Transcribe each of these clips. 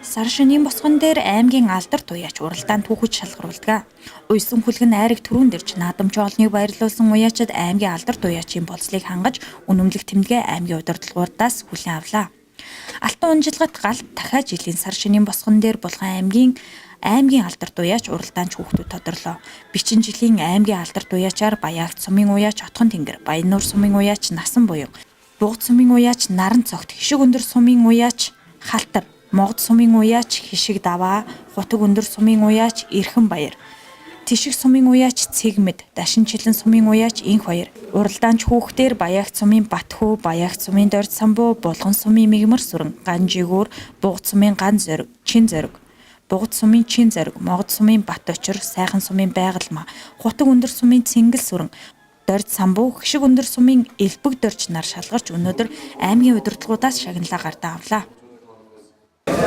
Сар шөнийн босгон дээр аймгийн алдар туяач уралдаанд түүхэж шалгаруулдаг. Уйсан хүлгэн айраг түрүүн дэрч наадамч олныг баярлуулсан уяачид аймгийн алдар туяачийн болцлыг хангаж үнэмлэх тэмдгээ аймгийн удирдлагуудаас хүлээн авлаа. Алтан унжилгад галт дахиад жилийн сар шөнийн босгон дээр Булган аймгийн алдар туяач уралдаанч хүүхдүүд тодорлоо. Бичин жилийн аймгийн алдар туяачаар Баяагт сумын уяач Отхон тэнгэр, Баяннуур сумын уяач Насан буян, Бугд сумын уяач Наран цогт, Хишиг өндөр сумын уяач Халтар, Могд сумын уяач Хишиг даваа, Хутаг өндөр сумын уяач Эрхэн баяр, Тишиг сумын уяач Цэгмэд, Дашинчилэн сумын уяач Инх баяр. Уралдаанч хүүхдээр Баяагт сумын Батхүү, Баяагт сумын Дорд самбуу, Булган сумын Мигмар сүрэн, Ган жигүүр, Бугд сумын Ган зориг, Чин зориг, Бугд сумын Чин зориг, Могд сумын Бат очир, Сайхан сумын Байгалмаа, Хутаг өндөр сумын Цэнгэл сүрэн, Дорд самбуу, Хишиг өндөр сумын Элбэг дорч нар шалгарч өнөөдөр аймгийн удирдлагуудаас шагналаа гартаа авлаа.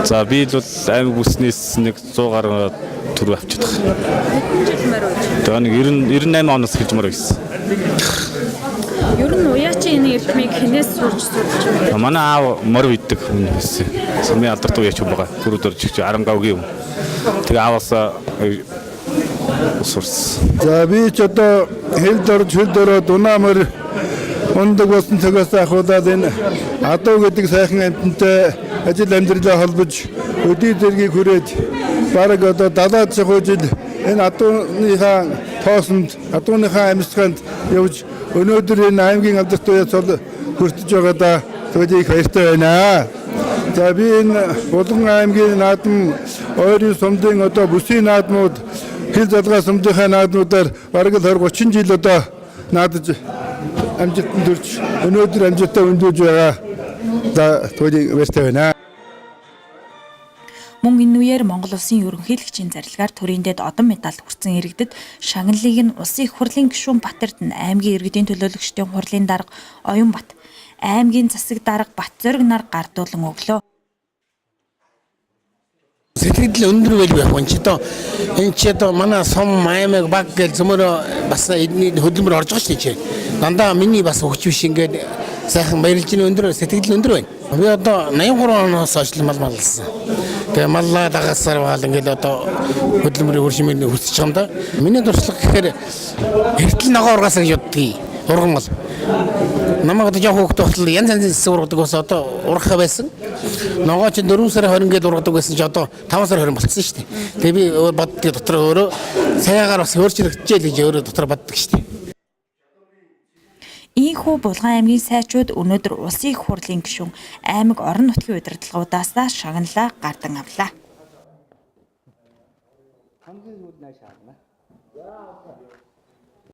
За би л бол аймаг бүснээс нэг 100 гаруй төр авчиад байгаа. Тэгээ нэг 98 оноос хэлжмээр байсан. Ер нь уяачийн энэ эрдмийг хинээс сурч байна? Манай аав морь үйдэг хүн байсан. Сумын алдарт уяач хүн байгаа. Гүрүүд орж Арангаогийн юм. Тэгээ ааваас сурсан. За би ч одоо хэл дороо дунаамар ундаг болсон цагаас ахуулаад энэ адуу гэдэг сайхан амьтантай ажил амьдралаа холбож өдий зэргийг хүрээд бараг одоо 70 жил энэ адууныхаа тоосонд адууныхаа амьсганд явж өнөөдөр энэ аймгийн алдарт туяач хүртэж байгаадаа тэгээд их баяртай байна. За би энэ Булган аймгийн наадам ойрын сумдын одоо бүсийн наадмууд хил залгаа сумдынхаа наадмуудаар бараг л 20-30 жил одоо наадаж амжилтанд хүрч өнөөдөр амжилтаа өндөөж байгаа. За түүний баяртай байна. Мөн энэ үеэр Монгол улсын ерөнхийлөгчийн зарилгаар төрийн дэд одон медаль хүртсэн иргэдэд шагналыг нь улсын их хурлын гишүүн Батэрд нь аймгийн иргэдийн төлөөлөгчдийн хурлын дарга Оюнбат, аймгийн засаг дарга Батзориг нар гардуулан өглөө. Сэтгэл өндөр байл байх юм чи одоо энэ чи одоо манай сум аймаг баг гэл зөмөрөө бас эдний хөдөлмөр орж байгаа шүү дээ. Дандаа миний бас өгч биш ингээд сайхан баярлж ийн өндөр сэтгэл өндөр байна. Би одоо 83 оноос хойш мал маллсан. Тэгээ маллаа дагасаар баал ингээд одоо хөдөлмөрийн хуршимыг хүсэж байгаа юм да. Миний дуршлаг гэхээр эртэл ногоо ургаас гэж боддгийг урган бол. Намайг одоо жоох хөөхтэй болтол янз янзын зэс ургадаг бас одоо ургах байсан. Ногоо чи 4 сарын 20 гээд ургадаг байсан чи одоо 5 сарын 20 болцсон шүү дээ. Тэгээ би боддгийг дотор өөрөө саягаар бас хөөрчлөгдөж л гэж өөрөө дотор боддог шүү дээ. Ийхүү Булган аймгийн сайчууд өнөөдөр улсын их хурлын гишүүн аймаг орон нутгийн удирдлагуудаас шагналаа гардан авлаа.